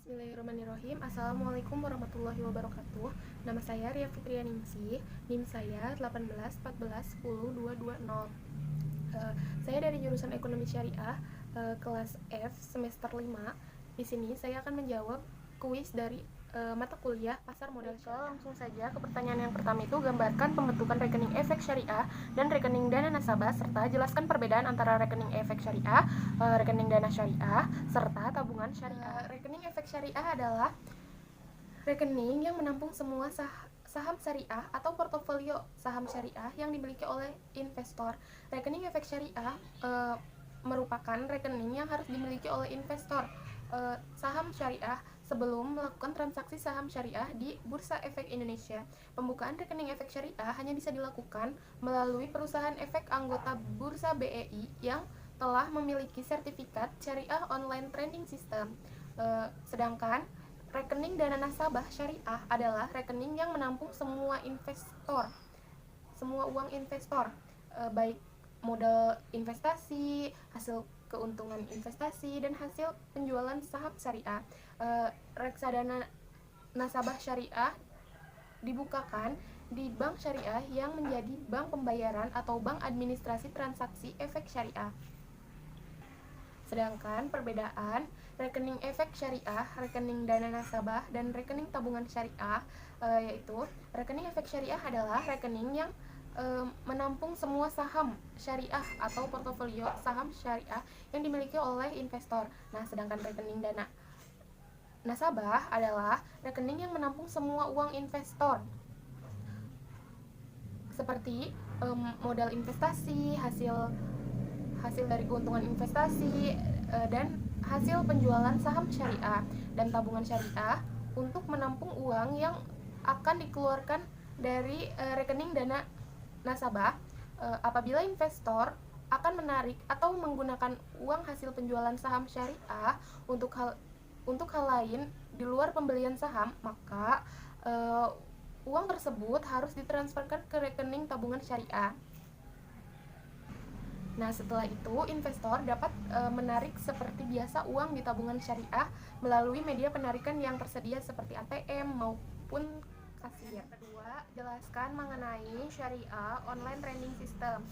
Bismillahirrahmanirrahim. Assalamualaikum warahmatullahi wabarakatuh. Nama saya Ria Fitrianingsih. NIM saya 18 14 10 220. Saya dari jurusan Ekonomi Syariah, kelas F semester 5. Di sini saya akan menjawab kuis dari mata kuliah Pasar Modal Syariah. Langsung saja ke pertanyaan yang pertama itu, gambarkan pembentukan rekening efek syariah dan rekening dana nasabah, serta jelaskan perbedaan antara rekening efek syariah, rekening dana syariah, serta tabungan syariah. Rekening efek syariah adalah rekening yang menampung semua saham syariah atau portofolio saham syariah yang dimiliki oleh investor. Rekening efek syariah merupakan rekening yang harus dimiliki oleh investor saham syariah sebelum melakukan transaksi saham syariah di Bursa Efek Indonesia. Pembukaan rekening efek syariah hanya bisa dilakukan melalui perusahaan efek anggota Bursa BEI yang telah memiliki sertifikat Syariah Online Trading System. Sedangkan rekening dana nasabah syariah adalah rekening yang menampung semua uang investor, baik modal investasi, hasil keuntungan investasi, dan hasil penjualan saham syariah. Reksadana nasabah syariah dibukakan di bank syariah yang menjadi bank pembayaran atau bank administrasi transaksi efek syariah. Sedangkan perbedaan rekening efek syariah, rekening dana nasabah, dan rekening tabungan syariah, yaitu rekening efek syariah adalah rekening yang menampung semua saham syariah atau portofolio saham syariah yang dimiliki oleh investor. Nah, sedangkan rekening dana nasabah adalah rekening yang menampung semua uang investor, seperti modal investasi, hasil dari keuntungan investasi, dan hasil penjualan saham syariah. Dan tabungan syariah untuk menampung uang yang akan dikeluarkan dari rekening dana nasabah apabila investor akan menarik atau menggunakan uang hasil penjualan saham syariah untuk hal lain di luar pembelian saham, maka uang tersebut harus ditransferkan ke rekening tabungan syariah. Nah, setelah itu investor dapat menarik seperti biasa uang di tabungan syariah melalui media penarikan yang tersedia seperti ATM maupun kasir. Kedua, jelaskan mengenai Syariah Online Trading System.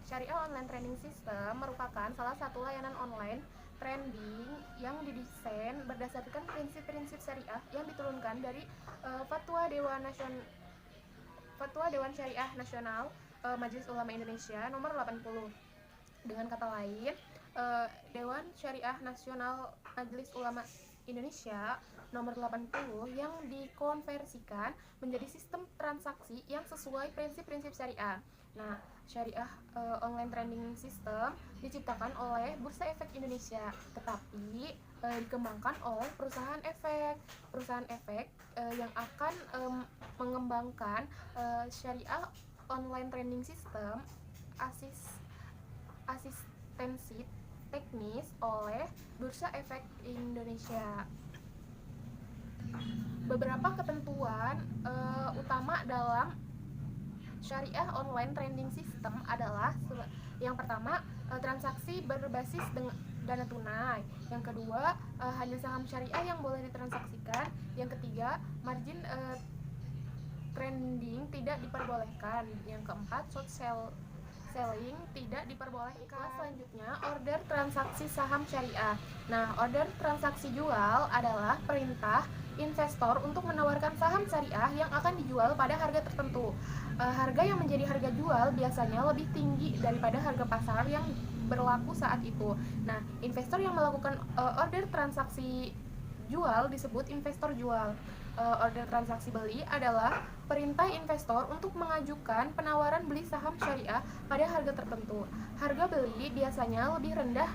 Syariah Online Trading System merupakan salah satu layanan online trading yang didesain berdasarkan prinsip-prinsip syariah yang diturunkan dari Fatwa Dewan Syariah Nasional Majelis Ulama Indonesia nomor 80. Dengan kata lain, Dewan Syariah Nasional Majelis Ulama Indonesia nomor 80 yang dikonversikan menjadi sistem transaksi yang sesuai prinsip-prinsip syariah. Nah, Syariah Online Trading System diciptakan oleh Bursa Efek Indonesia, tetapi dikembangkan oleh perusahaan efek yang akan mengembangkan Syariah Online Trading System asistensi teknis oleh Bursa Efek Indonesia. Beberapa ketentuan utama dalam Syariah Online Trading System adalah yang pertama, transaksi berbasis dana tunai. Yang kedua, hanya saham syariah yang boleh ditransaksikan. Yang ketiga, margin trading tidak diperbolehkan. Yang keempat, short selling tidak diperbolehkan. Selanjutnya, order transaksi saham syariah. Nah, order transaksi jual adalah perintah investor untuk menawarkan saham syariah yang akan dijual pada harga tertentu. Harga yang menjadi harga jual biasanya lebih tinggi daripada harga pasar yang berlaku saat itu. Nah, investor yang melakukan order transaksi jual disebut investor jual. Order transaksi beli adalah perintah investor untuk mengajukan penawaran beli saham syariah pada harga tertentu. Harga beli biasanya lebih rendah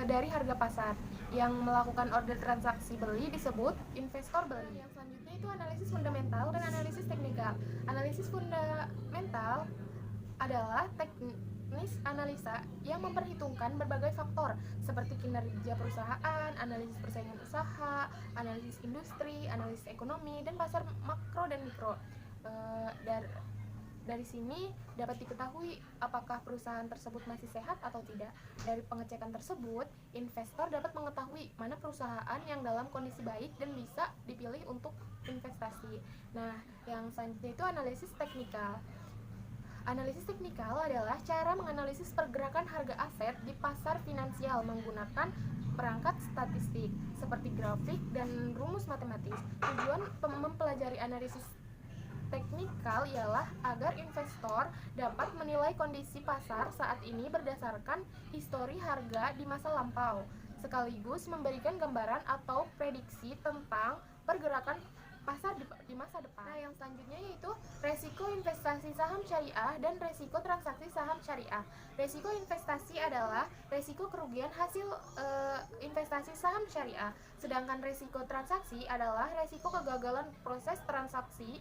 dari harga pasar. Yang melakukan order transaksi beli disebut investor beli. Yang selanjutnya itu analisis fundamental dan analisis teknikal. Analisis fundamental adalah teknis analisa yang memperhitungkan berbagai faktor seperti kinerja perusahaan, analisis persaingan usaha, analisis industri, analisis ekonomi, dan pasar makro dan mikro. Dari sini dapat diketahui apakah perusahaan tersebut masih sehat atau tidak. Dari pengecekan tersebut, investor dapat mengetahui mana perusahaan yang dalam kondisi baik dan bisa dipilih untuk investasi. Nah, yang selanjutnya itu analisis teknikal. Analisis teknikal adalah cara menganalisis pergerakan harga aset di pasar finansial menggunakan perangkat statistik seperti grafik dan rumus matematis. Tujuan mempelajari analisis teknikal ialah agar investor dapat menilai kondisi pasar saat ini berdasarkan histori harga di masa lampau, sekaligus memberikan gambaran atau prediksi tentang pergerakan pasar di masa depan. Nah, yang selanjutnya yaitu resiko investasi saham syariah dan resiko transaksi saham syariah. Resiko investasi adalah resiko kerugian hasil investasi saham syariah, sedangkan resiko transaksi adalah resiko kegagalan proses transaksi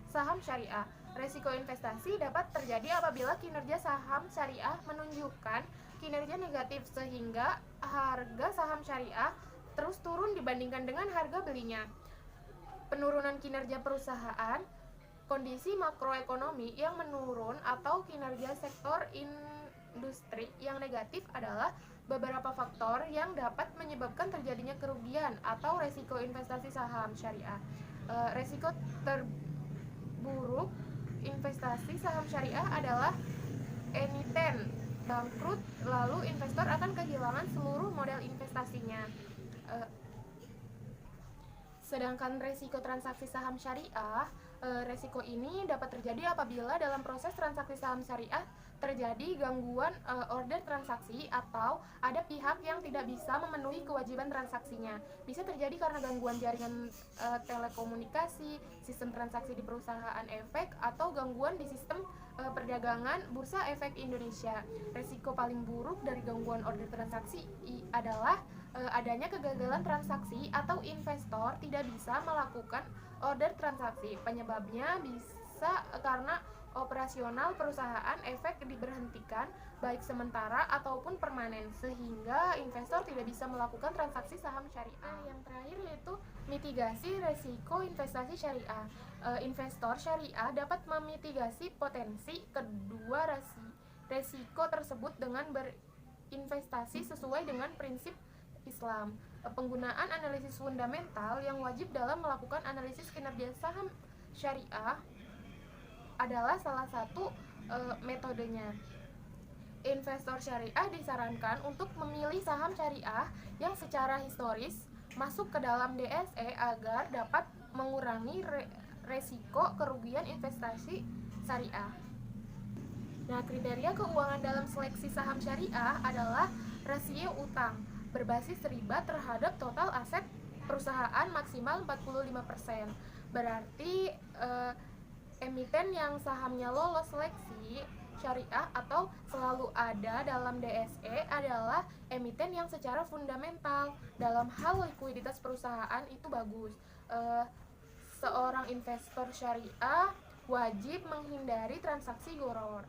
saham syariah. Resiko investasi dapat terjadi apabila kinerja saham syariah menunjukkan kinerja negatif sehingga harga saham syariah terus turun dibandingkan dengan harga belinya. Penurunan kinerja perusahaan, kondisi makroekonomi yang menurun atau kinerja sektor industri yang negatif adalah beberapa faktor yang dapat menyebabkan terjadinya kerugian atau resiko investasi saham syariah. Resiko terburuk investasi saham syariah adalah emiten bangkrut, lalu investor akan kehilangan seluruh modal investasinya. Sedangkan resiko transaksi saham syariah, resiko ini dapat terjadi apabila dalam proses transaksi saham syariah terjadi gangguan order transaksi atau ada pihak yang tidak bisa memenuhi kewajiban transaksinya. Bisa terjadi karena gangguan jaringan telekomunikasi, sistem transaksi di perusahaan efek, atau gangguan di sistem perdagangan Bursa Efek Indonesia. Resiko paling buruk dari gangguan order transaksi adalah adanya kegagalan transaksi atau investor tidak bisa melakukan order transaksi. Penyebabnya bisa karena operasional perusahaan efek diberhentikan baik sementara ataupun permanen sehingga investor tidak bisa melakukan transaksi saham syariah. Yang terakhir yaitu mitigasi resiko investasi syariah. Investor syariah dapat memitigasi potensi kedua resiko tersebut dengan berinvestasi sesuai dengan prinsip Islam. Penggunaan analisis fundamental yang wajib dalam melakukan analisis kinerja saham syariah adalah salah satu metodenya. Investor syariah disarankan untuk memilih saham syariah yang secara historis masuk ke dalam DSE agar dapat mengurangi resiko kerugian investasi syariah. Nah, kriteria keuangan dalam seleksi saham syariah adalah rasio utang berbasis riba terhadap total aset perusahaan maksimal 45%. Berarti emiten yang sahamnya lolos seleksi syariah atau selalu ada dalam DSE adalah emiten yang secara fundamental dalam hal likuiditas perusahaan itu bagus. Seorang investor syariah wajib menghindari transaksi goror.